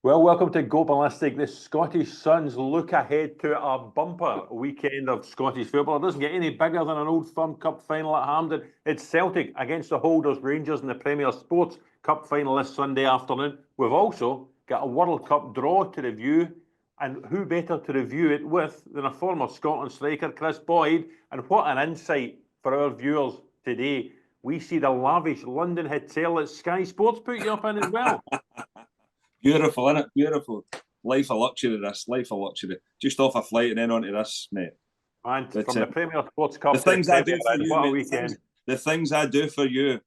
Well, welcome to Go Ballistic. The Scottish Suns look ahead to a bumper weekend of Scottish football. It doesn't get any bigger than an Old Firm Cup final at Hampden. It's Celtic against the holders Rangers in the Premier Sports Cup final this Sunday afternoon. We've also got a World Cup draw to review, and who better to review it with than a former Scotland striker, Kris Boyd. And what an insight for our viewers today. We see the lavish London hotel that Sky Sports put you up in as well. Beautiful, isn't it? Beautiful. Life of luxury, this. Life of luxury. Just off a flight and then onto this, mate. And from the Premier Sports Cup, the things I do for you, what a mate, weekend. the things I do for you.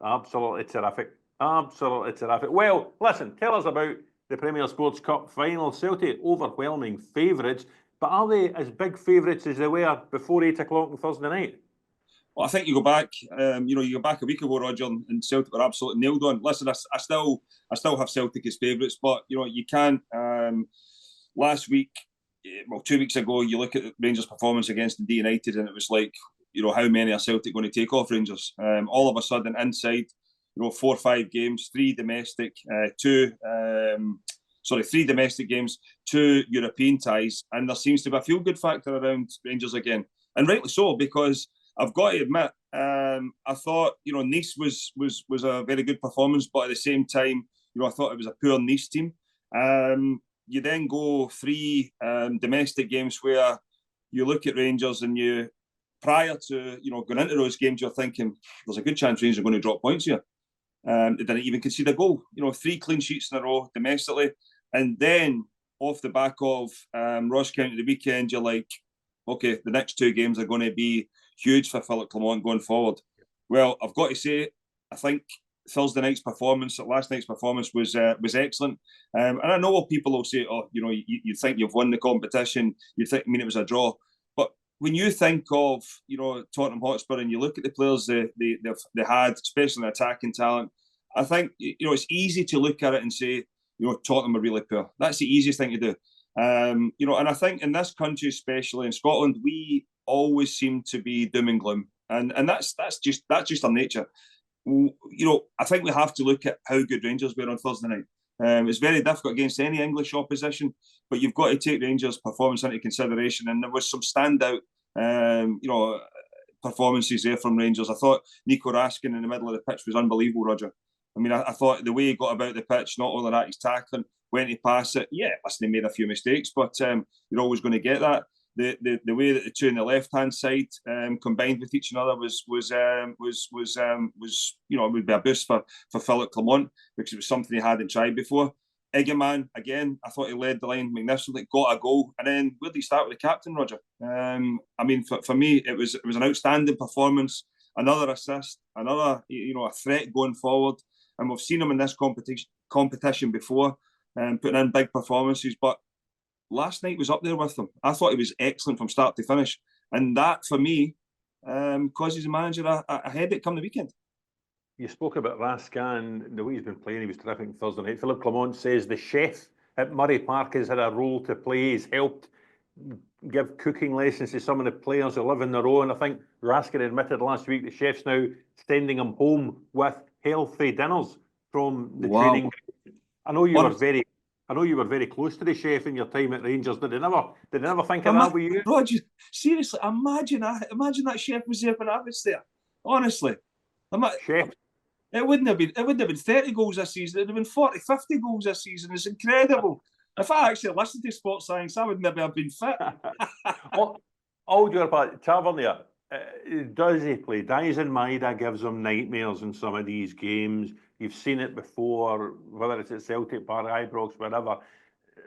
Absolutely terrific. Absolutely terrific. Well, listen, tell us about the Premier Sports Cup final. Celtic, overwhelming favourites, but are they as big favourites as they were before 8 o'clock on Thursday night? Well, I think you go back, you go back a week ago, Roger, and Celtic were absolutely nailed on. Listen, I still have Celtic as favourites, but you can't. Last week, 2 weeks ago, you look at the Rangers' performance against Dundee United, and it was like, how many are Celtic going to take off Rangers? All of a sudden, inside, 4 or 5 games, 3 domestic, 3 domestic games, 2 European ties, and there seems to be a feel-good factor around Rangers again, and rightly so, because I've got to admit, I thought Nice was a very good performance, but at the same time, I thought it was a poor Nice team. You then go 3 domestic games where you look at Rangers and prior to going into those games, you're thinking there's a good chance Rangers are going to drop points here. They didn't even concede a goal. 3 clean sheets in a row domestically, and then off the back of Ross County the weekend, you're like, okay, the next 2 games are going to be huge for Philip Clement going forward. Well, I've got to say, I think last night's performance was excellent. And I know people will say, you think you've won the competition, you think, it was a draw. But when you think of, Tottenham Hotspur and you look at the players they had, especially in attacking talent, I think, it's easy to look at it and say, Tottenham are really poor. That's the easiest thing to do. And I think in this country, especially in Scotland, we always seem to be doom and gloom, and that's just our nature. I think we have to look at how good Rangers were on Thursday night. It's very difficult against any English opposition, but you've got to take Rangers' performance into consideration, and there was some standout, performances there from Rangers. I thought Nico Raskin in the middle of the pitch was unbelievable, Roger. I thought the way he got about the pitch, not only that, he's tackling, when he passed it, listen, he made a few mistakes, but you're always going to get that. The way that the 2 on the left hand side combined with each other would be a boost for Philip Clement, because it was something he hadn't tried before. Egeman, again, I thought he led the line magnificently, got a goal, and then where did he start with the captain, Roger? For me, it was an outstanding performance, another assist, another a threat going forward, and we've seen him in this competition before, putting in big performances, but last night was up there with them. I thought he was excellent from start to finish, and that for me causes the manager a headache come the weekend. You spoke about Raskin, the way he's been playing. He was terrific Thursday night. Philip Clement says the chef at Murray Park has had a role to play. He's helped give cooking lessons to some of the players who live in their own. I think Raskin admitted last week the chef's now sending him home with healthy dinners from the training. I know you were very close to the chef in your time at Rangers. Did they never think of that with you? Roger, seriously, imagine that chef was there when I was there. Honestly. Chef. It wouldn't have been 30 goals this season. It would have been 40, 50 goals this season. It's incredible. If I actually listened to Sports Science, I would maybe have been fit. All your part, Tavernier, does he play? Daizen Maeda gives him nightmares in some of these games. You've seen it before, whether it's at Celtic Park, Ibrox, wherever.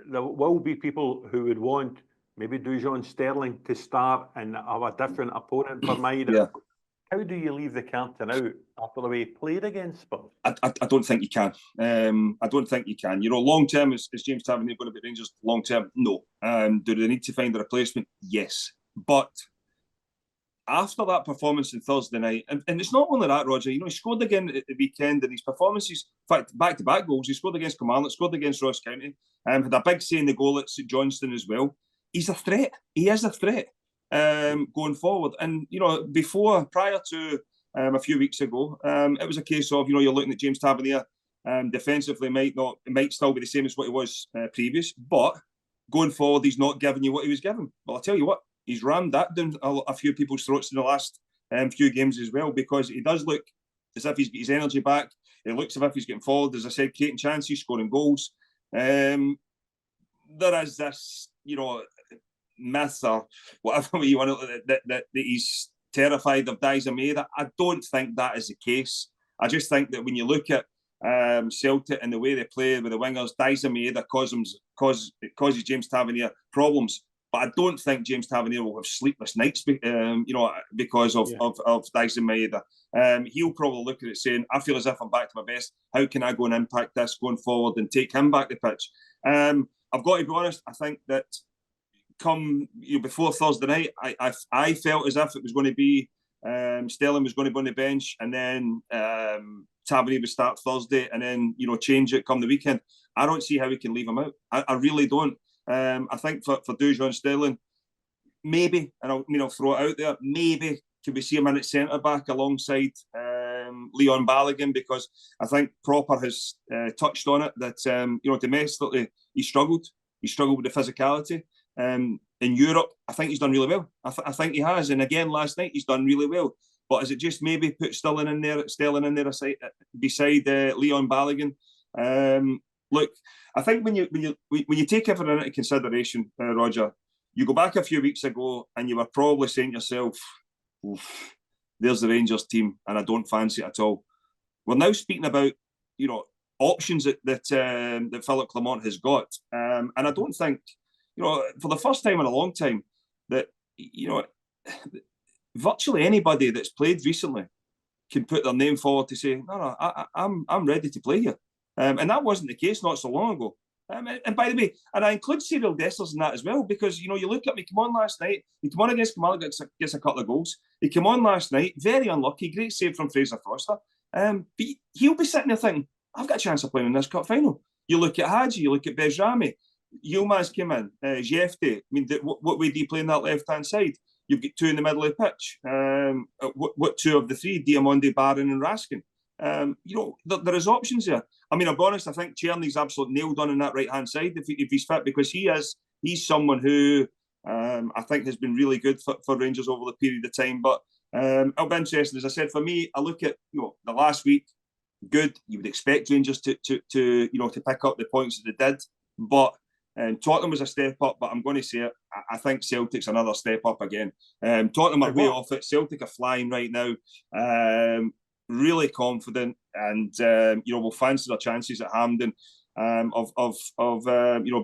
There will be people who would want maybe Dujon Sterling to start and have a different opponent for Maeda. Yeah. How do you leave the captain out after the way he played against Spurs? I don't think you can. I don't think you can. Long term, is James Tavernier going to be Rangers long term? No. Do they need to find a replacement? Yes. But after that performance on Thursday night, and it's not only that, Roger, he scored again at the weekend, and his performances, in fact, back-to-back goals, he scored against Kilmarnock, scored against Ross County, had a big say in the goal at St Johnstone as well. He's a threat. He is a threat going forward. And, prior to a few weeks ago, it was a case of, you're looking at James Tavernier Defensively, it might still be the same as what he was previous, but going forward, he's not giving you what he was given. Well, I'll tell you what, he's rammed that down a few people's throats in the last few games as well, because he does look as if he's got his energy back. It looks as if he's getting forward, as I said, creating chances, scoring goals. There is this, myth or whatever you want to, that he's terrified of Daizen Maeda. I don't think that is the case. I just think that when you look at Celtic and the way they play with the wingers, Daizen Maeda causes James Tavernier problems. But I don't think James Tavernier will have sleepless nights, because of Daizen Maeda. He'll probably look at it saying, I feel as if I'm back to my best. How can I go and impact this going forward and take him back the pitch? I've got to be honest, I think that before Thursday night, I felt as if it was going to be Sterling was going to be on the bench, and then Tavernier would start Thursday, and then change it come the weekend. I don't see how we can leave him out. I really don't. I think for Dujon Sterling, maybe, and I'll throw it out there, maybe can we see him in at centre back alongside Leon Balogun, because I think Proper has touched on it that domestically he struggled with the physicality. In Europe, I think he's done really well. I think he has, and again last night he's done really well. But is it just maybe put Sterling in there beside Leon Balogun? Look, I think when you take everything into consideration, Roger, you go back a few weeks ago and you were probably saying to yourself, there's the Rangers team and I don't fancy it at all. We're now speaking about options that Philip Clement has got, and I don't think for the first time in a long time that virtually anybody that's played recently can put their name forward to say, no, I'm ready to play here. And that wasn't the case not so long ago. And by the way, and I include Cyril Dessers in that as well, because you look at me, come on last night, he came on against Kamala, gets a couple of goals. He came on last night, very unlucky, great save from Fraser Forster. But he'll be sitting there thinking, I've got a chance of playing in this cup final. You look at Hadji, you look at Bezrami, Yilmaz came in, Jefte. I mean, what way do you play on that left-hand side? You've got two in the middle of the pitch. What two of the three? Diamonde, Barron and Raskin. There is options there. I mean, I'll be honest, I think Czerny's absolutely nailed on that right-hand side if he's fit, because he's someone who I think has been really good for Rangers over the period of time. But it'll be interesting. As I said, for me, I look at the last week, good. You would expect Rangers to pick up the points that they did, but Tottenham was a step up, but I'm going to say it. I think Celtic's another step up again. Tottenham are way off it. Celtic are flying right now. Really confident, and will fancy their chances at Hampden of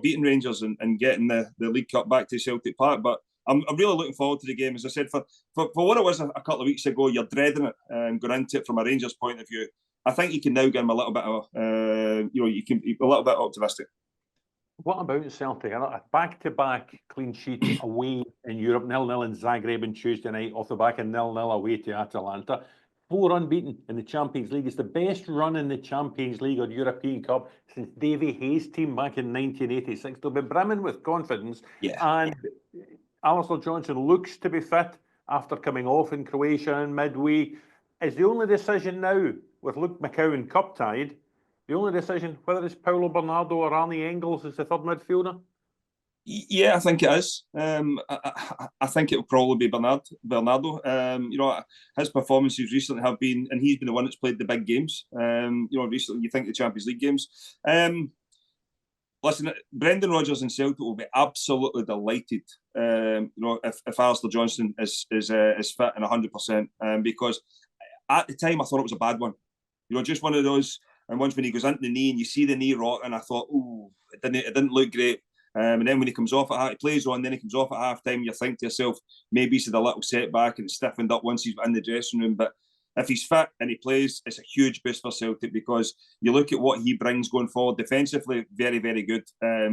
beating Rangers and getting the League Cup back to Celtic Park. But I'm really looking forward to the game. As I said, for what it was a couple of weeks ago, you're dreading it and going into it from a Rangers point of view. I think you can now get them a little bit of you can be a little bit optimistic. What about Celtic? A back-to-back clean sheet away in Europe, 0-0 in Zagreb on Tuesday night, off the back of 0-0 away to Atalanta. 4 unbeaten in the Champions League. It's the best run in the Champions League or European Cup since Davy Hayes' team back in 1986. They'll be brimming with confidence. Yeah. And Alistair Johnson looks to be fit after coming off in Croatia in midweek. Is the only decision now, with Luke McCowan cup-tied, the only decision whether it's Paulo Bernardo or Arnie Engels as the third midfielder? Yeah, I think it is. I think it will probably be Bernardo. His performances recently have been, and he's been the one that's played the big games. Recently, you think the Champions League games. Listen, Brendan Rodgers and Celtic will be absolutely delighted. If Alistair Johnson is fit and 100%, because at the time I thought it was a bad one. Just one of those. And once when he goes into the knee and you see the knee rocking, I thought, it didn't look great. And then when he comes off he plays on, then he comes off at half time, you think to yourself, maybe he's had a little setback and stiffened up once he's in the dressing room. But if he's fit and he plays, it's a huge boost for Celtic, because you look at what he brings going forward. Defensively, very, very good,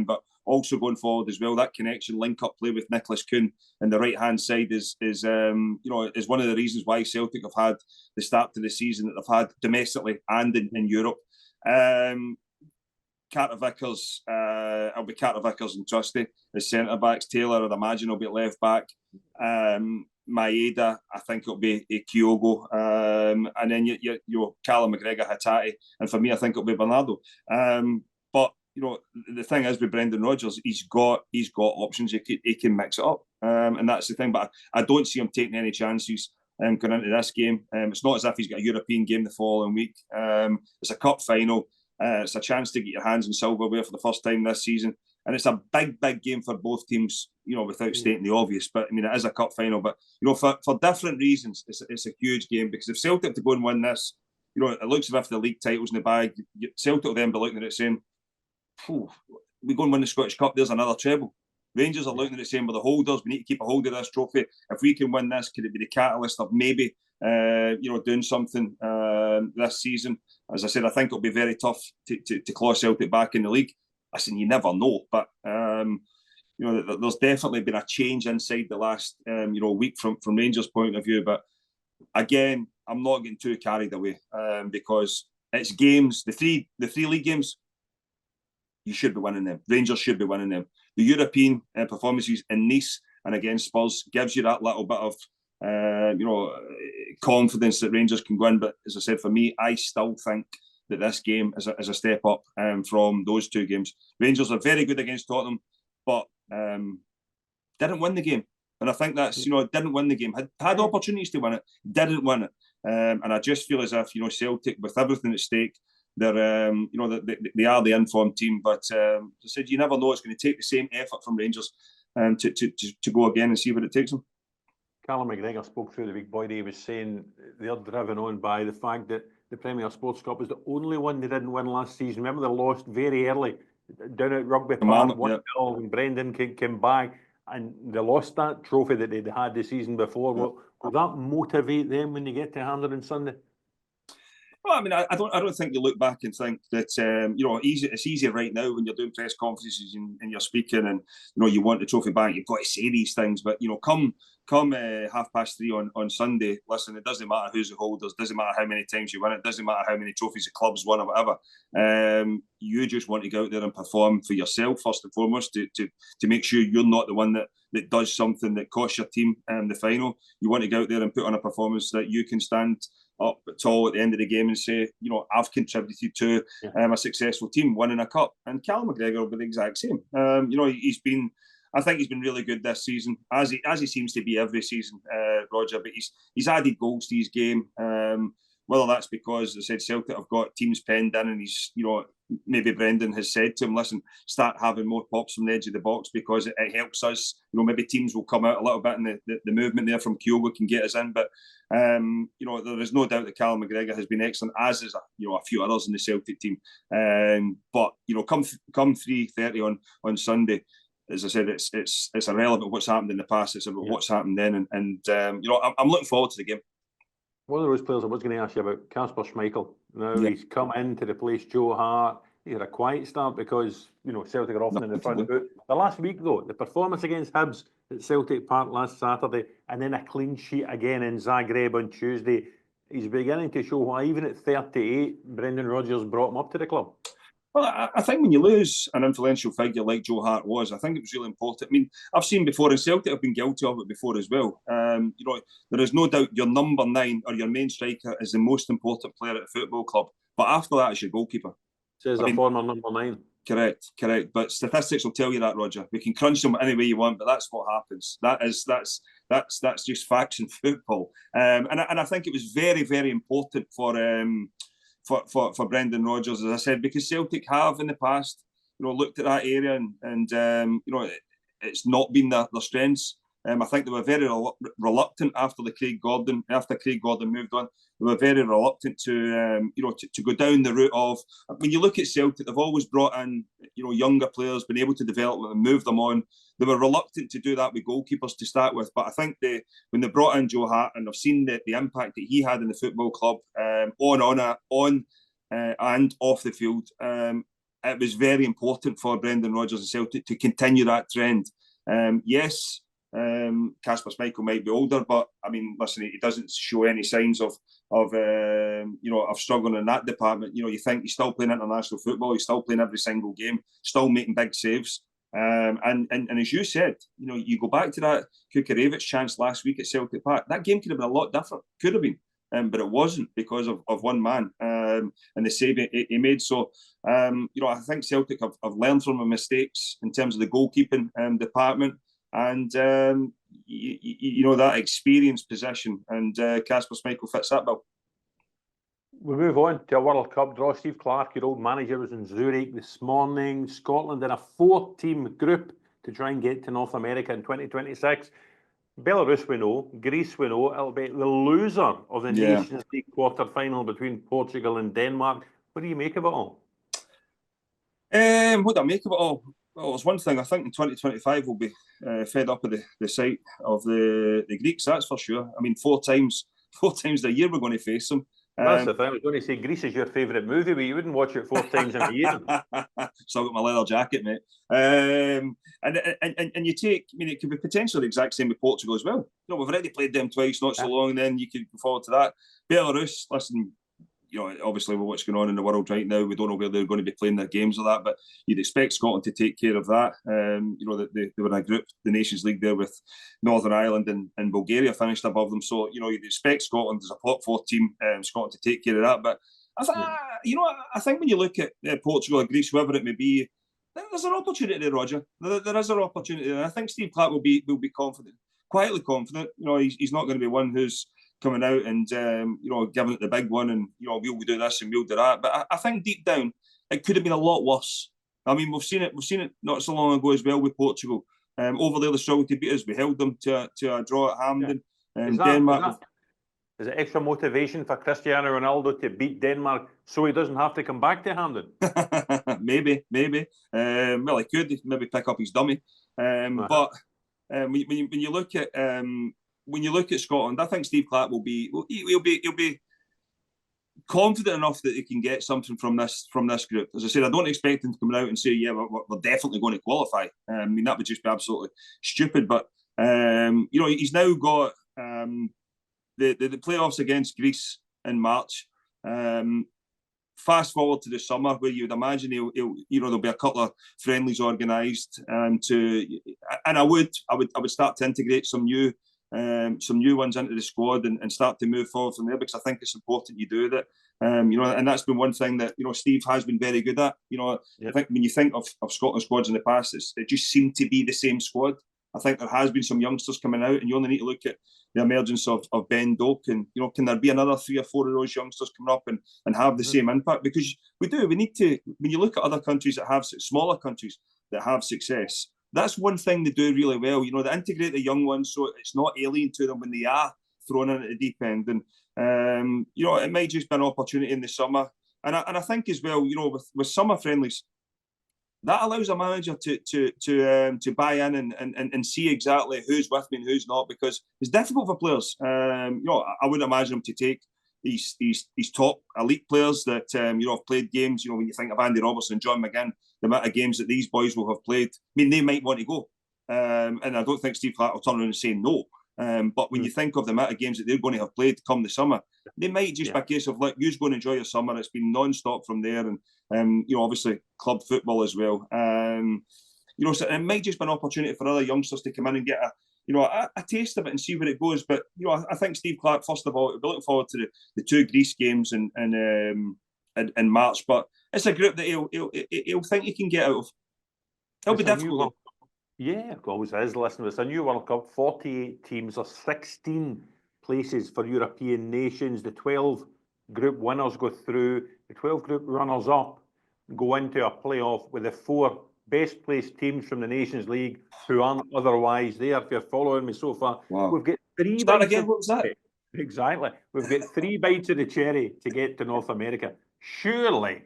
but also going forward as well. That connection, link-up play with Nicholas Kuhn on the right-hand side is one of the reasons why Celtic have had the start to the season that they've had domestically and in Europe. Carter Vickers, it'll be Carter Vickers and Trusty as centre backs. Taylor, I'd imagine, will be at left back. Maeda, I think it'll be a Kyogo, and then you Callum McGregor, Hatate, and for me, I think it'll be Bernardo. But the thing is with Brendan Rodgers, he's got options. He can mix it up, and that's the thing. But I don't see him taking any chances going into this game. It's not as if he's got a European game the following week. It's a cup final. It's a chance to get your hands on silverware for the first time this season. And it's a big game for both teams, without stating the obvious. But, I mean, it is a cup final. But, for different reasons, it's a huge game. Because if Celtic to go and win this, it looks as if the league title's in the bag. Celtic will then be looking at it saying, we go and win the Scottish Cup, there's another treble. Rangers are looking at it saying, we're the holders, we need to keep a hold of this trophy. If we can win this, could it be the catalyst of maybe, doing something this season? As I said, I think it'll be very tough to claw Celtic back in the league. Listen, you never know, but there's definitely been a change inside the last week from Rangers' point of view. But again, I'm not getting too carried away because it's games, the three league games. You should be winning them. Rangers should be winning them. The European performances in Nice and against Spurs gives you that little bit of confidence that Rangers can win. But as I said, for me, I still think that this game is a step up from those two games. Rangers are very good against Tottenham, but didn't win the game. And I think that's, didn't win the game. Had opportunities to win it, didn't win it. And I just feel as if, Celtic, with everything at stake, they're, they are the informed team. But as I said, you never know. It's going to take the same effort from Rangers to go again and see what it takes them. Callum McGregor spoke through the week, Boyd. He was saying they're driven on by the fact that the Premier Sports Cup was the only one they didn't win last season. Remember, they lost very early down at Rugby Park, 1-0, and Brendan came back and they lost that trophy that they'd had the season before. Will that motivate them when they get to Hampden on Sunday? Well, I mean, I don't think you look back and think that it's easier right now when you're doing press conferences and you're speaking and you want the trophy back. You've got to say these things, but come 3:30 on Sunday. Listen, it doesn't matter who's the holders, doesn't matter how many times you win it, doesn't matter how many trophies the club's won or whatever. You just want to go out there and perform for yourself first and foremost to make sure you're not the one that does something that costs your team the final. You want to go out there and put on a performance that you can stand up tall at the end of the game and say, I've contributed to a successful team winning a cup. And Callum McGregor will be the exact same. I think he's been really good this season, as he seems to be every season, Roger. But he's added goals to his game. Whether that's because, as I said, Celtic have got teams penned in, and he's, maybe Brendan has said to him, listen, start having more pops from the edge of the box because it helps us. Maybe teams will come out a little bit, and the movement there from Kyogo can get us in. But there is no doubt that Callum McGregor has been excellent, as is a few others in the Celtic team. But come 3:30 on Sunday. As I said, it's irrelevant what's happened in the past. It's about what's happened then, and I'm looking forward to the game. One of those players I was going to ask you about, Kasper Schmeichel. Now he's come in to replace Joe Hart. He had a quiet start because Celtic are often in the front foot. The last week though, the performance against Hibs at Celtic Park last Saturday, and then a clean sheet again in Zagreb on Tuesday. He's beginning to show why even at 38, Brendan Rodgers brought him up to the club. Well, I think when you lose an influential figure like Joe Hart was, I think it was really important. I mean, I've seen before, and Celtic have been guilty of it before as well. There is no doubt your number 9 or your main striker is the most important player at a football club. But after that, it's your goalkeeper. Says a former number 9. Correct. But statistics will tell you that, Roger. We can crunch them any way you want, but that's what happens. That's just facts in football. And I think it was very, very important for Brendan Rodgers, as I said, because Celtic have in the past, looked at that area and it's not been their strengths. I think they were very reluctant after Craig Gordon moved on. They were very reluctant to go down the route of, when you look at Celtic, they've always brought in younger players, been able to develop them and move them on. They were reluctant to do that with goalkeepers to start with, but I think when they brought in Joe Hart, and I've seen the impact that he had in the football club on and off the field, it was very important for Brendan Rodgers and Celtic to continue that trend. Yes, Kasper Schmeichel might be older, but I mean, listen, he doesn't show any signs of struggling in that department. You think he's still playing international football, he's still playing every single game, still making big saves. And as you said, you go back to that Kukarevich chance last week at Celtic Park. That game could have been a lot different. Could have been. But it wasn't because of one man and the save he made. So, I think Celtic have learned from their mistakes in terms of the goalkeeping department and, that experienced position. And Kasper Schmeichel fits that bill. We move on to a World Cup draw. Steve Clarke, your old manager, was in Zurich this morning. Scotland in a 4-team group to try and get to North America in 2026. Belarus we know, Greece we know. It'll be the loser of the Nations League quarter-final between Portugal and Denmark. What do you make of it all? What do I make of it all? Well, it's one thing. I think in 2025 we'll be fed up with the sight of the Greeks, that's for sure. I mean, four times a year we're going to face them. That's the thing. I was going to say Greece is your favourite movie, but you wouldn't watch it 4 times in a year. Still got my leather jacket, mate. And you take, I mean, it could be potentially the exact same with Portugal as well. We've already played them twice, not so long, then you could go forward to that. Belarus, listen, obviously with what's going on in the world right now, we don't know where they're going to be playing their games or that, but you'd expect Scotland to take care of that. They were in a group, the Nations League there with Northern Ireland and Bulgaria finished above them. So, you'd expect Scotland as a top 4 team, Scotland to take care of that. But I think when you look at Portugal or Greece, whoever it may be, there's an opportunity, Roger. There is an opportunity. And I think Steve Clarke will be confident, quietly confident. He's not going to be one who's coming out and giving it the big one and we'll do this and we'll do that. But I think deep down it could have been a lot worse. I mean, we've seen it not so long ago as well with Portugal. Over there they struggled to beat us. We held them to a draw at Hampden. Denmark. Is it extra motivation for Cristiano Ronaldo to beat Denmark so he doesn't have to come back to Hampden? Maybe. Well, he could maybe pick up his dummy. But when you look at Scotland, I think Steve Clarke will be confident enough that he can get something from this group. As I said, I don't expect him to come out and say, yeah, we're definitely going to qualify. I mean, that would just be absolutely stupid. But he's now got the playoffs against Greece in March. Fast forward to the summer, where you would imagine there'll be a couple of friendlies organised, and I would start to integrate some new ones into the squad and start to move forward from there, because I think it's important you do that. And that's been one thing that Steve has been very good at. I think when you think of Scotland squads in the past, it just seemed to be the same squad. I think there has been some youngsters coming out, and you only need to look at the emergence of Ben Doak, and can there be another 3 or 4 of those youngsters coming up and have the same impact? Because we need to. When you look at other countries that have smaller countries that have success, that's one thing they do really well. They integrate the young ones so it's not alien to them when they are thrown in at the deep end. And it might just be an opportunity in the summer. And I think as well, with summer friendlies, that allows a manager to buy in and see exactly who's with me and who's not, because it's difficult for players. I wouldn't imagine him to take these top elite players that have played games. When you think of Andy Robertson, John McGinn, the amount of games that these boys will have played, I mean, they might want to go, and I don't think Steve Clarke will turn around and say no. But when you think of the amount of games that they're going to have played come the summer, they might just be a case of, like, you're going to enjoy your summer. It's been non-stop from there, and obviously club football as well. So it might just be an opportunity for other youngsters to come in and get a taste of it and see where it goes. But I think Steve Clarke, first of all, will be looking forward to the 2 Greece games in March. But it's a group that he'll think he can get out of. It'll be difficult. Yeah, it always is. Listen, it's a new World Cup, 48 teams, there's 16 places for European nations. The 12 group winners go through. The 12 group runners-up go into a playoff with the 4 best placed teams from the Nations League who aren't otherwise there. If you're following me so far, we've got 3 Start bites again, what was that? Exactly. We've got 3 bites of the cherry to get to North America. Surely,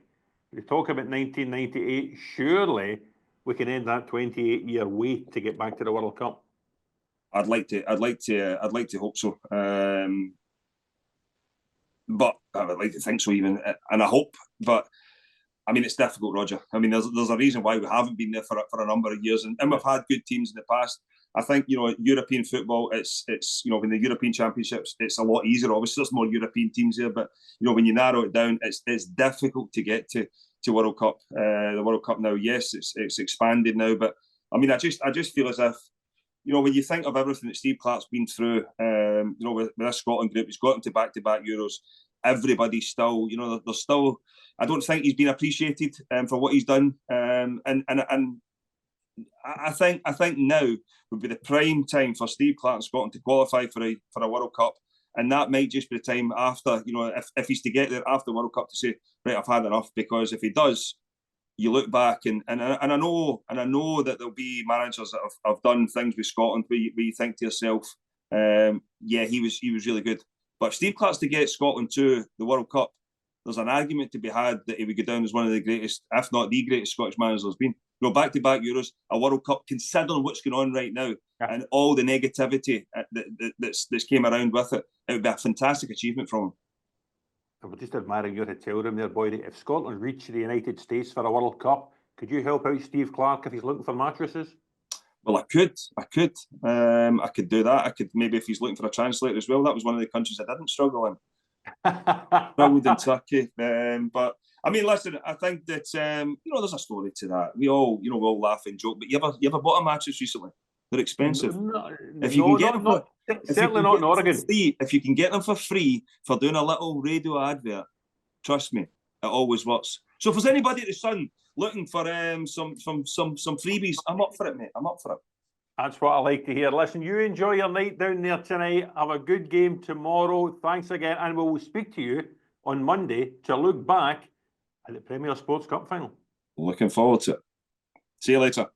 we talk about 1998, surely we can end that 28-year wait to get back to the World Cup. I'd like to hope so. But I would like to think so even, and I hope. But I mean, it's difficult, Roger. I mean, there's a reason why we haven't been there for a number of years, and we've had good teams in the past. I think European football, it's in the European Championships, it's a lot easier. Obviously, there's more European teams there, but when you narrow it down, it's difficult to get to World Cup. The World Cup now, yes, it's expanded now, but I mean, I just feel as if, you know, when you think of everything that Steve Clarke's been through, you know, with this Scotland group, he's got him to back-to-back Euros. Everybody's still, you know, there's still. I don't think he's been appreciated for what he's done, and I think now would be the prime time for Steve Clarke and Scotland to qualify for a World Cup, and that might just be the time after, you know, if he's to get there after the World Cup to say, right, I've had enough. Because if he does, you look back and I know that there'll be managers that have done things with Scotland where you think to yourself, yeah, he was really good. But if Steve Clarke's to get Scotland to the World Cup, there's an argument to be had that he would go down as one of the greatest, if not the greatest, Scottish managers there's been. You know, back-to-back Euros, a World Cup, considering what's going on right now, and all the negativity that's came around with it, it would be a fantastic achievement from him. We're just admiring you to tell them there, Boyd, if Scotland reach the United States for a World Cup, could you help out Steve Clarke if he's looking for mattresses? Well, I could do that. I could, maybe, if he's looking for a translator as well. That was one of the countries I didn't struggle in. Struggled in Turkey. But I mean, listen, I think that you know, there's a story to that. We all laugh and joke. But you ever bought a mattress recently? They're expensive. If you can get them certainly not in Oregon. If you can get them for free for doing a little radio advert, trust me, it always works. So if there's anybody at the Sun looking for some freebies, I'm up for it, mate. I'm up for it. That's what I like to hear. Listen, you enjoy your night down there tonight. Have a good game tomorrow. Thanks again, and we'll speak to you on Monday to look back at the Premier Sports Cup final. Looking forward to it. See you later.